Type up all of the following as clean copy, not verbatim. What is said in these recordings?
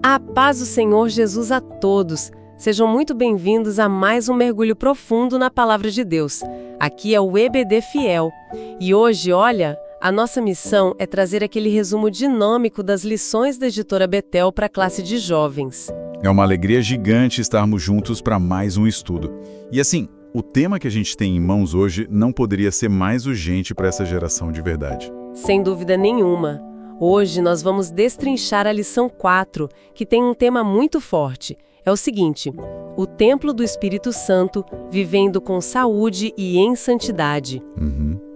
A paz do Senhor Jesus a todos. Sejam muito bem-vindos a mais um mergulho profundo na Palavra de Deus. Aqui é o EBD Fiel. E hoje, olha, a nossa missão é trazer aquele resumo dinâmico das lições da editora Betel para a classe de jovens. É uma alegria gigante estarmos juntos para mais um estudo. E assim, o tema que a gente tem em mãos hoje não poderia ser mais urgente para essa geração de verdade. Sem dúvida nenhuma. Hoje nós vamos destrinchar a lição 4, que tem um tema muito forte. É o seguinte: o templo do Espírito Santo vivendo com saúde e em santidade.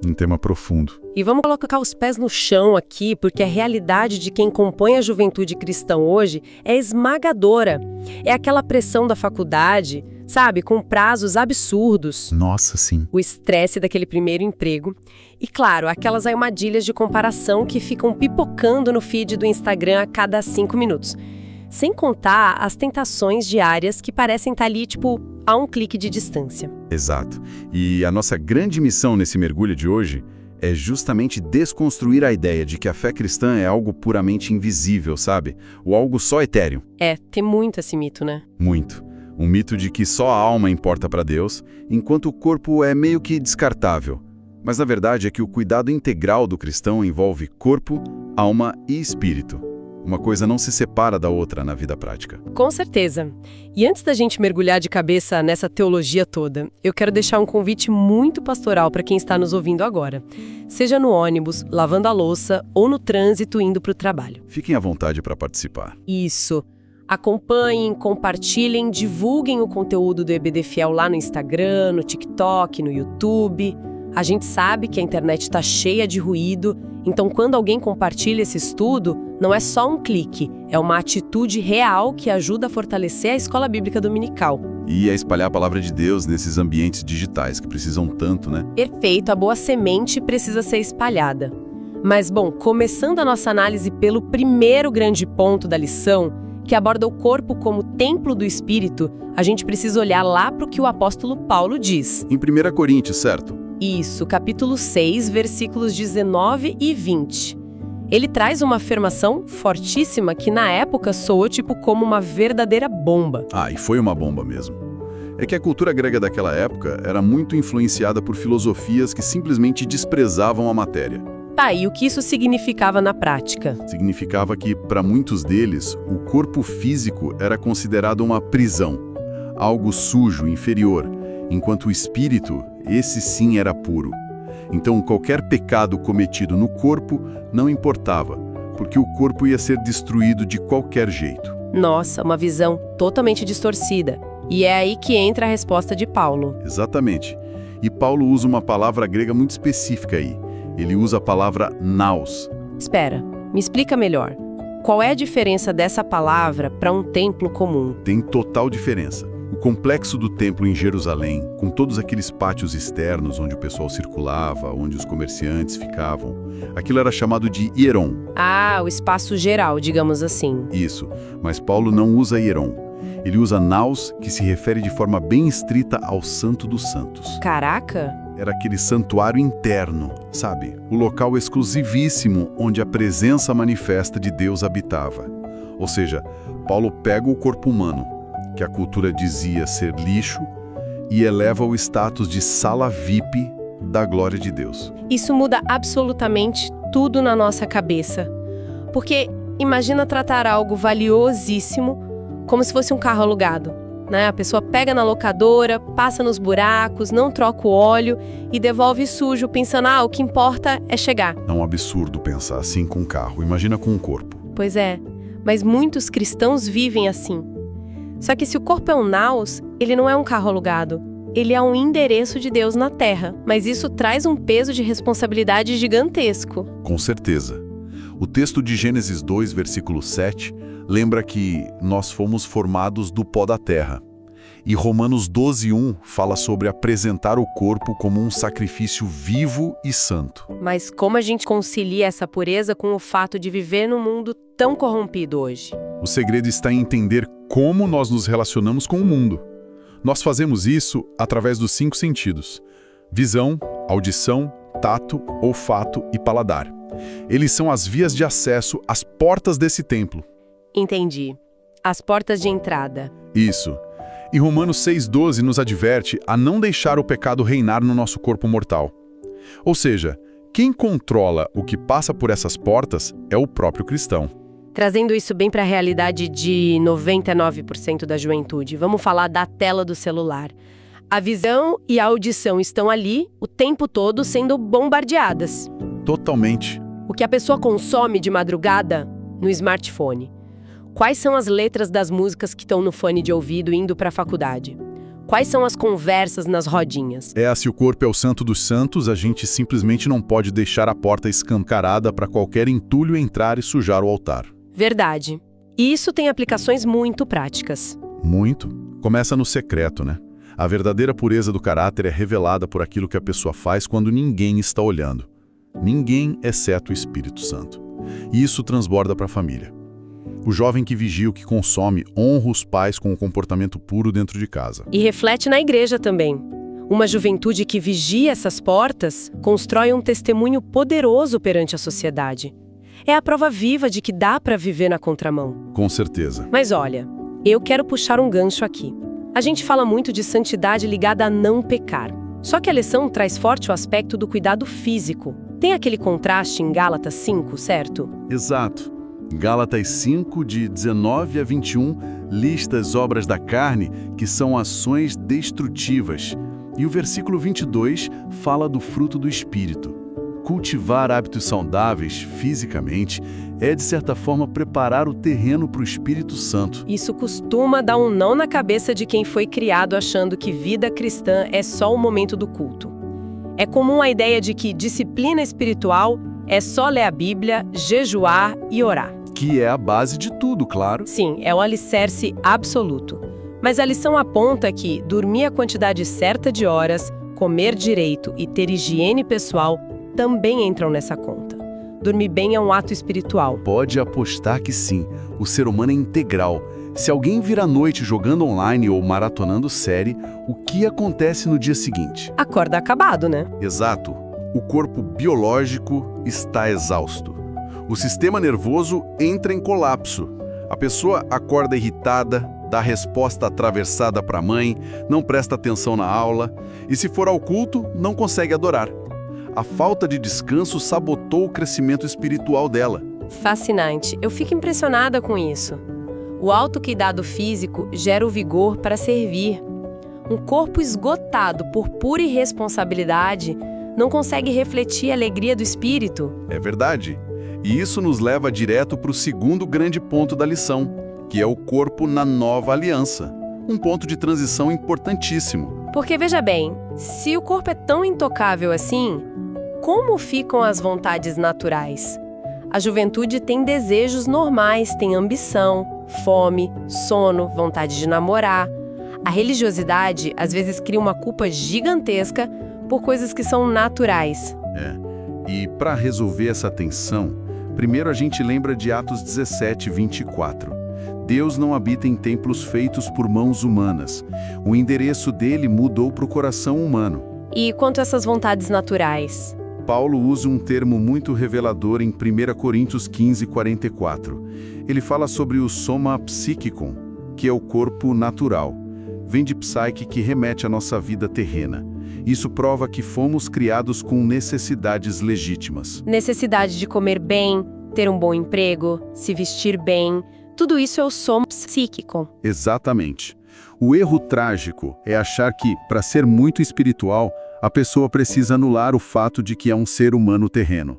Um tema profundo. E vamos colocar os pés no chão aqui, porque a realidade de quem compõe a juventude cristã hoje é esmagadora. É aquela pressão da faculdade, sabe, com prazos absurdos. Nossa, sim. O estresse daquele primeiro emprego. E, claro, aquelas armadilhas de comparação que ficam pipocando no feed do Instagram a cada 5 minutos. Sem contar as tentações diárias que parecem estar ali, tipo, a um clique de distância. Exato. E a nossa grande missão nesse mergulho de hoje é justamente desconstruir a ideia de que a fé cristã é algo puramente invisível, sabe? Ou algo só etéreo. Tem muito esse mito, né? Muito. Um mito de que só a alma importa para Deus, enquanto o corpo é meio que descartável. Mas na verdade é que o cuidado integral do cristão envolve corpo, alma e espírito. Uma coisa não se separa da outra na vida prática. Com certeza. E antes da gente mergulhar de cabeça nessa teologia toda, eu quero deixar um convite muito pastoral para quem está nos ouvindo agora. Seja no ônibus, lavando a louça ou no trânsito indo para o trabalho. Fiquem à vontade para participar. Isso. Acompanhem, compartilhem, divulguem o conteúdo do EBD Fiel lá no Instagram, no TikTok, no YouTube. A gente sabe que a internet está cheia de ruído, então quando alguém compartilha esse estudo, não é só um clique, é uma atitude real que ajuda a fortalecer a escola bíblica dominical. E a espalhar a palavra de Deus nesses ambientes digitais que precisam tanto, né? Perfeito, a boa semente precisa ser espalhada. Mas, bom, começando a nossa análise pelo primeiro grande ponto da lição, que aborda o corpo como templo do Espírito, a gente precisa olhar lá para o que o apóstolo Paulo diz. Em 1 Coríntios, certo? Isso, capítulo 6, versículos 19 e 20. Ele traz uma afirmação fortíssima que na época soou como uma verdadeira bomba. E foi uma bomba mesmo. É que a cultura grega daquela época era muito influenciada por filosofias que simplesmente desprezavam a matéria. E o que isso significava na prática? Significava que, para muitos deles, o corpo físico era considerado uma prisão, algo sujo, inferior, enquanto o espírito, esse sim era puro. Então, qualquer pecado cometido no corpo não importava, porque o corpo ia ser destruído de qualquer jeito. Nossa, uma visão totalmente distorcida. E é aí que entra a resposta de Paulo. Exatamente. E Paulo usa uma palavra grega muito específica aí. Ele usa a palavra naos. Espera, me explica melhor. Qual é a diferença dessa palavra para um templo comum? Tem total diferença. O complexo do templo em Jerusalém, com todos aqueles pátios externos onde o pessoal circulava, onde os comerciantes ficavam, aquilo era chamado de hieron. O espaço geral, digamos assim. Isso, mas Paulo não usa hieron. Ele usa naos, que se refere de forma bem estrita ao Santo dos Santos. Caraca! Era aquele santuário interno, sabe? O local exclusivíssimo onde a presença manifesta de Deus habitava. Ou seja, Paulo pega o corpo humano, que a cultura dizia ser lixo, e eleva o status de sala VIP da glória de Deus. Isso muda absolutamente tudo na nossa cabeça. Porque imagina tratar algo valiosíssimo como se fosse um carro alugado, né? A pessoa pega na locadora, passa nos buracos, não troca o óleo e devolve sujo, pensando, o que importa é chegar. É um absurdo pensar assim com um carro, imagina com um corpo. Pois é, mas muitos cristãos vivem assim. Só que se o corpo é um naos, ele não é um carro alugado. Ele é um endereço de Deus na Terra, mas isso traz um peso de responsabilidade gigantesco. Com certeza. O texto de Gênesis 2, versículo 7, lembra que nós fomos formados do pó da terra. E Romanos 12:1 fala sobre apresentar o corpo como um sacrifício vivo e santo. Mas como a gente concilia essa pureza com o fato de viver num mundo tão corrompido hoje? O segredo está em entender como nós nos relacionamos com o mundo. Nós fazemos isso através dos 5 sentidos: visão, audição, tato, olfato e paladar. Eles são as vias de acesso às portas desse templo. Entendi. as portas de entrada. Isso. E Romanos 6,12 nos adverte a não deixar o pecado reinar no nosso corpo mortal. Ou seja, quem controla o que passa por essas portas é o próprio cristão. Trazendo isso bem para a realidade de 99% da juventude, vamos falar da tela do celular. A visão e a audição estão ali o tempo todo sendo bombardeadas. Totalmente. O que a pessoa consome de madrugada no smartphone. Quais são as letras das músicas que estão no fone de ouvido indo para a faculdade? Quais são as conversas nas rodinhas? Se o corpo é o santo dos santos, a gente simplesmente não pode deixar a porta escancarada para qualquer entulho entrar e sujar o altar. Verdade. E isso tem aplicações muito práticas. Muito. Começa no secreto, né? A verdadeira pureza do caráter é revelada por aquilo que a pessoa faz quando ninguém está olhando. Ninguém exceto o Espírito Santo. E isso transborda para a família. O jovem que vigia o que consome honra os pais com um comportamento puro dentro de casa. E reflete na igreja também. Uma juventude que vigia essas portas constrói um testemunho poderoso perante a sociedade. É a prova viva de que dá para viver na contramão. Com certeza. Mas olha, eu quero puxar um gancho aqui. A gente fala muito de santidade ligada a não pecar. Só que a lição traz forte o aspecto do cuidado físico. Tem aquele contraste em Gálatas 5, certo? Exato. Gálatas 5, de 19 a 21, lista as obras da carne, que são ações destrutivas. E o versículo 22 fala do fruto do Espírito. Cultivar hábitos saudáveis, fisicamente, é, de certa forma, preparar o terreno para o Espírito Santo. Isso costuma dar um não na cabeça de quem foi criado achando que vida cristã é só o momento do culto. É comum a ideia de que disciplina espiritual é só ler a Bíblia, jejuar e orar. Que é a base de tudo, claro. Sim, é o alicerce absoluto. Mas a lição aponta que dormir a quantidade certa de horas, comer direito e ter higiene pessoal também entram nessa conta. Dormir bem é um ato espiritual. Pode apostar que sim. O ser humano é integral. Se alguém vir à noite jogando online ou maratonando série, o que acontece no dia seguinte? Acorda acabado, né? Exato. O corpo biológico está exausto. O sistema nervoso entra em colapso. A pessoa acorda irritada, dá resposta atravessada para a mãe, não presta atenção na aula e, se for ao culto, não consegue adorar. A falta de descanso sabotou o crescimento espiritual dela. Fascinante. Eu fico impressionada com isso. O autocuidado físico gera o vigor para servir. Um corpo esgotado por pura irresponsabilidade não consegue refletir a alegria do espírito. É verdade. E isso nos leva direto para o segundo grande ponto da lição, que é o corpo na nova aliança. Um ponto de transição importantíssimo. Porque, veja bem, se o corpo é tão intocável assim, como ficam as vontades naturais? A juventude tem desejos normais, tem ambição, fome, sono, vontade de namorar. A religiosidade, às vezes, cria uma culpa gigantesca por coisas que são naturais. E para resolver essa tensão, primeiro a gente lembra de Atos 17, 24. Deus não habita em templos feitos por mãos humanas. O endereço dele mudou para o coração humano. E quanto a essas vontades naturais? Paulo usa um termo muito revelador em 1 Coríntios 15, 44. Ele fala sobre o soma psíquicon, que é o corpo natural. Vem de psyche, que remete à nossa vida terrena. Isso prova que fomos criados com necessidades legítimas. Necessidade de comer bem, ter um bom emprego, se vestir bem. Tudo isso é o soma psíquico. Exatamente. O erro trágico é achar que, para ser muito espiritual, a pessoa precisa anular o fato de que é um ser humano terreno.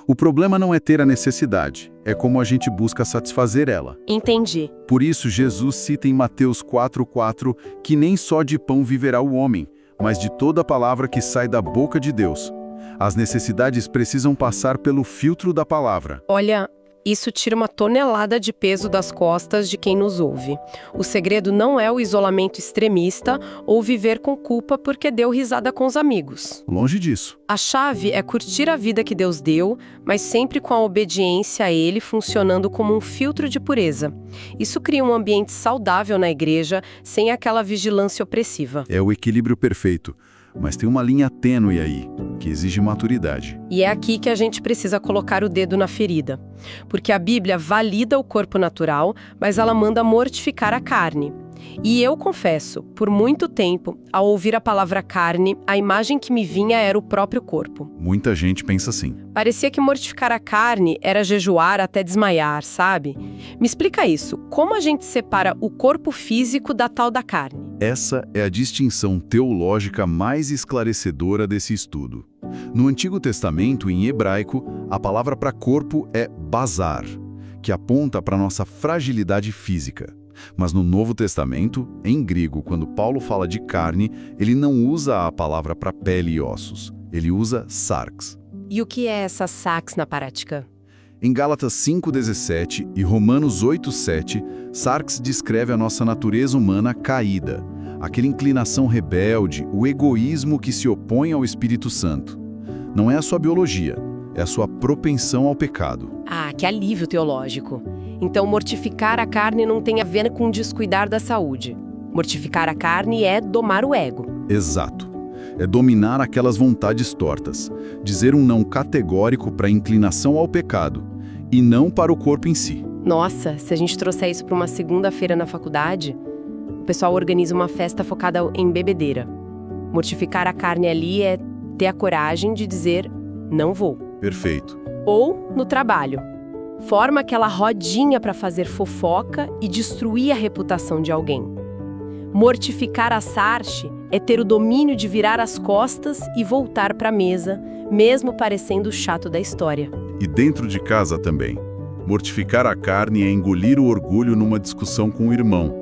O problema não é ter a necessidade, é como a gente busca satisfazer ela. Entendi. Por isso, Jesus cita em Mateus 4,4 que nem só de pão viverá o homem, mas de toda a palavra que sai da boca de Deus. As necessidades precisam passar pelo filtro da palavra. Olha, isso tira uma tonelada de peso das costas de quem nos ouve. O segredo não é o isolamento extremista ou viver com culpa porque deu risada com os amigos. Longe disso. A chave é curtir a vida que Deus deu, mas sempre com a obediência a Ele funcionando como um filtro de pureza. Isso cria um ambiente saudável na igreja, sem aquela vigilância opressiva. É o equilíbrio perfeito. mas tem uma linha tênue aí, que exige maturidade. E é aqui que a gente precisa colocar o dedo na ferida. Porque a Bíblia valida o corpo natural, mas ela manda mortificar a carne. E eu confesso, por muito tempo, ao ouvir a palavra carne, a imagem que me vinha era o próprio corpo. Muita gente pensa assim. Parecia que mortificar a carne era jejuar até desmaiar, sabe? Me explica isso. Como a gente separa o corpo físico da tal da carne? Essa é a distinção teológica mais esclarecedora desse estudo. No Antigo Testamento, em hebraico, a palavra para corpo é bazar, que aponta para nossa fragilidade física. Mas no Novo Testamento, em grego, quando Paulo fala de carne, ele não usa a palavra para pele e ossos. Ele usa sarx. E o que é essa sarx na prática? Em Gálatas 5,17 e Romanos 8,7, Sarx descreve a nossa natureza humana caída, aquela inclinação rebelde, o egoísmo que se opõe ao Espírito Santo. Não é a sua biologia, é a sua propensão ao pecado. Ah, que alívio teológico. Então, mortificar a carne não tem a ver com descuidar da saúde. Mortificar a carne é domar o ego. Exato. É dominar aquelas vontades tortas, dizer um não categórico para a inclinação ao pecado, e não para o corpo em si. Nossa, se a gente trouxer isso para uma segunda-feira na faculdade, o pessoal organiza uma festa focada em bebedeira. Mortificar a carne ali é ter a coragem de dizer, não vou. Perfeito. Ou no trabalho. Forma aquela rodinha para fazer fofoca e destruir a reputação de alguém. Mortificar a sarche é ter o domínio de virar as costas e voltar para a mesa, mesmo parecendo o chato da história. E dentro de casa também. Mortificar a carne é engolir o orgulho numa discussão com o irmão.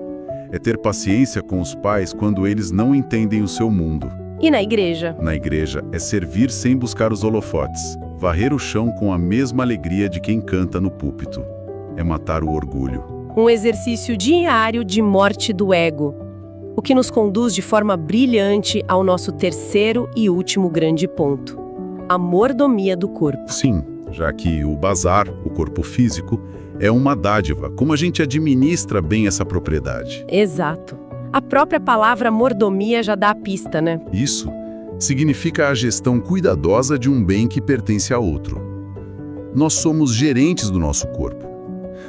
É ter paciência com os pais quando eles não entendem o seu mundo. E na igreja? Na igreja é servir sem buscar os holofotes. Varrer o chão com a mesma alegria de quem canta no púlpito. É matar o orgulho. Um exercício diário de morte do ego. O que nos conduz de forma brilhante ao nosso terceiro e último grande ponto. A mordomia do corpo. Sim, já que o bazar, o corpo físico, é uma dádiva. Como a gente administra bem essa propriedade? Exato. A própria palavra mordomia já dá a pista, né? Isso significa a gestão cuidadosa de um bem que pertence a outro. Nós somos gerentes do nosso corpo.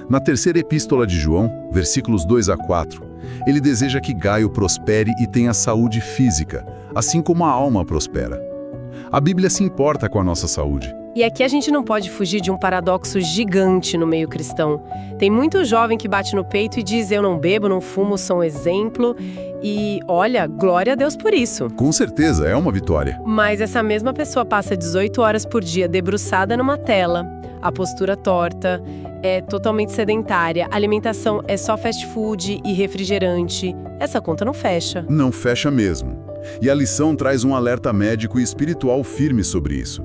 Na terceira epístola de João, versículos 2 a 4, ele deseja que Gaio prospere e tenha saúde física, assim como a alma prospera. A Bíblia se importa com a nossa saúde. E aqui a gente não pode fugir de um paradoxo gigante no meio cristão. Tem muito jovem que bate no peito e diz, eu não bebo, não fumo, sou um exemplo. E, olha, glória a Deus por isso. Com certeza, é uma vitória. Mas essa mesma pessoa passa 18 horas por dia debruçada numa tela, a postura torta, é totalmente sedentária, a alimentação é só fast food e refrigerante. Essa conta não fecha. Não fecha mesmo. E a lição traz um alerta médico e espiritual firme sobre isso.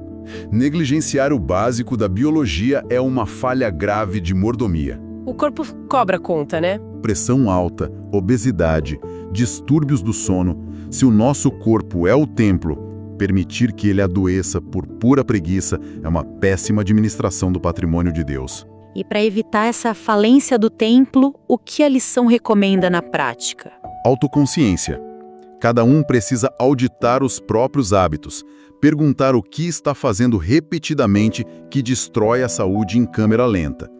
Negligenciar o básico da biologia é uma falha grave de mordomia. O corpo cobra conta, né? Pressão alta, obesidade, distúrbios do sono. Se o nosso corpo é o templo, permitir que ele adoeça por pura preguiça é uma péssima administração do patrimônio de Deus. E para evitar essa falência do templo, o que a lição recomenda na prática? Autoconsciência. Cada um precisa auditar os próprios hábitos, perguntar o que está fazendo repetidamente que destrói a saúde em câmera lenta.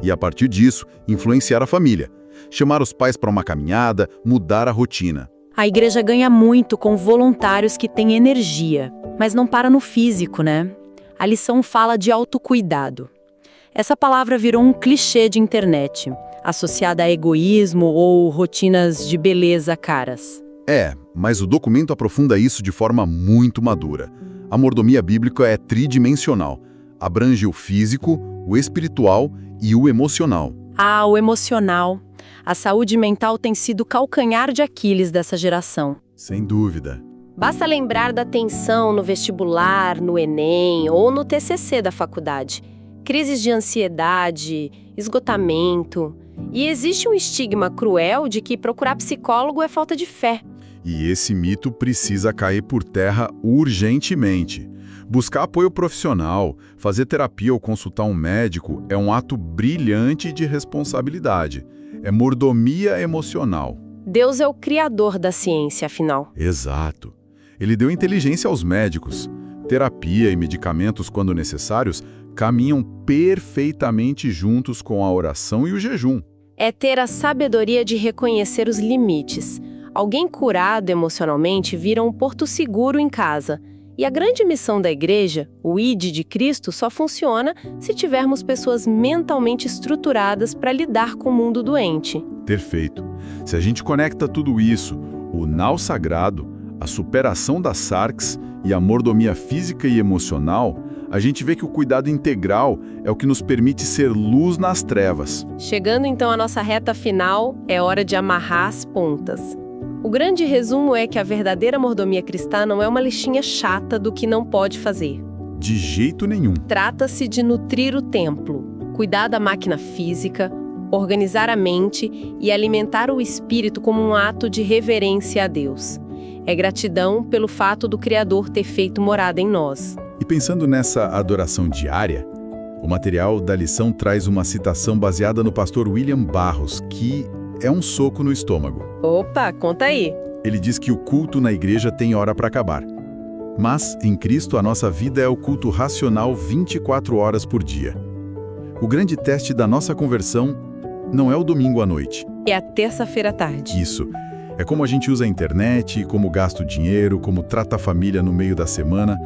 E a partir disso, influenciar a família. Chamar os pais para uma caminhada, mudar a rotina. A igreja ganha muito com voluntários que têm energia, mas não para no físico, né? A lição fala de autocuidado. Essa palavra virou um clichê de internet, associada a egoísmo ou rotinas de beleza caras. Mas o documento aprofunda isso de forma muito madura. A mordomia bíblica é tridimensional. Abrange o físico, o espiritual e o emocional. Ah, o emocional. A saúde mental tem sido o calcanhar de Aquiles dessa geração. Sem dúvida. Basta lembrar da tensão no vestibular, no Enem ou no TCC da faculdade. Crises de ansiedade, esgotamento. E existe um estigma cruel de que procurar psicólogo é falta de fé. E esse mito precisa cair por terra urgentemente. Buscar apoio profissional, fazer terapia ou consultar um médico é um ato brilhante de responsabilidade. É mordomia emocional. Deus é o criador da ciência, afinal. Exato. Ele deu inteligência aos médicos. Terapia e medicamentos, quando necessários, caminham perfeitamente juntos com a oração e o jejum. É ter a sabedoria de reconhecer os limites. Alguém curado emocionalmente vira um porto seguro em casa. E a grande missão da igreja, o ID de Cristo, só funciona se tivermos pessoas mentalmente estruturadas para lidar com o mundo doente. Perfeito. Se a gente conecta tudo isso, o nau sagrado, a superação das SARCs e a mordomia física e emocional, a gente vê que o cuidado integral é o que nos permite ser luz nas trevas. Chegando então à nossa reta final, é hora de amarrar as pontas. O grande resumo é que a verdadeira mordomia cristã não é uma listinha chata do que não pode fazer. De jeito nenhum. Trata-se de nutrir o templo, cuidar da máquina física, organizar a mente e alimentar o espírito como um ato de reverência a Deus. É gratidão pelo fato do Criador ter feito morada em nós. E pensando nessa adoração diária, o material da lição traz uma citação baseada no pastor William Barros, que é um soco no estômago. Opa, conta aí. Ele diz que o culto na igreja tem hora para acabar. Mas, em Cristo, a nossa vida é o culto racional 24 horas por dia. O grande teste da nossa conversão não é o domingo à noite. É a terça-feira à tarde. Isso. É como a gente usa a internet, como gasta o dinheiro, como trata a família no meio da semana.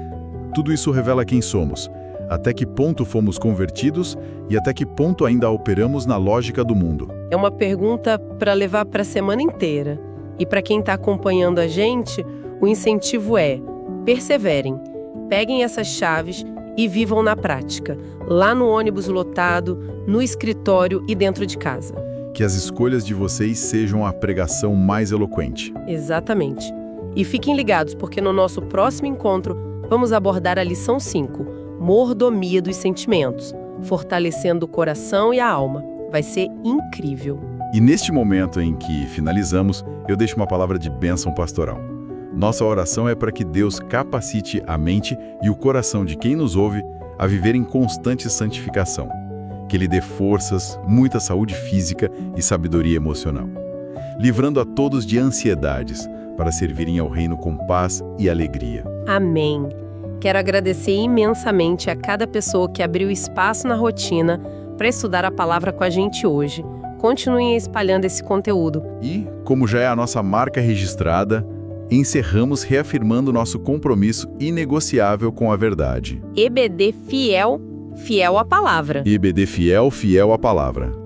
Tudo isso revela quem somos, até que ponto fomos convertidos e até que ponto ainda operamos na lógica do mundo. É uma pergunta para levar para a semana inteira. E para quem está acompanhando a gente, o incentivo é: perseverem, peguem essas chaves e vivam na prática, lá no ônibus lotado, no escritório e dentro de casa. Que as escolhas de vocês sejam a pregação mais eloquente. Exatamente. E fiquem ligados, porque no nosso próximo encontro vamos abordar a lição 5, mordomia dos sentimentos, fortalecendo o coração e a alma. Vai ser incrível. E neste momento em que finalizamos, eu deixo uma palavra de bênção pastoral. Nossa oração é para que Deus capacite a mente e o coração de quem nos ouve a viver em constante santificação. Que Ele dê forças, muita saúde física e sabedoria emocional, livrando a todos de ansiedades, para servirem ao reino com paz e alegria. Amém. Quero agradecer imensamente a cada pessoa que abriu espaço na rotina para estudar a palavra com a gente hoje. Continuem espalhando esse conteúdo. E, como já é a nossa marca registrada, encerramos reafirmando nosso compromisso inegociável com a verdade. EBD fiel, fiel à palavra. EBD fiel, fiel à palavra.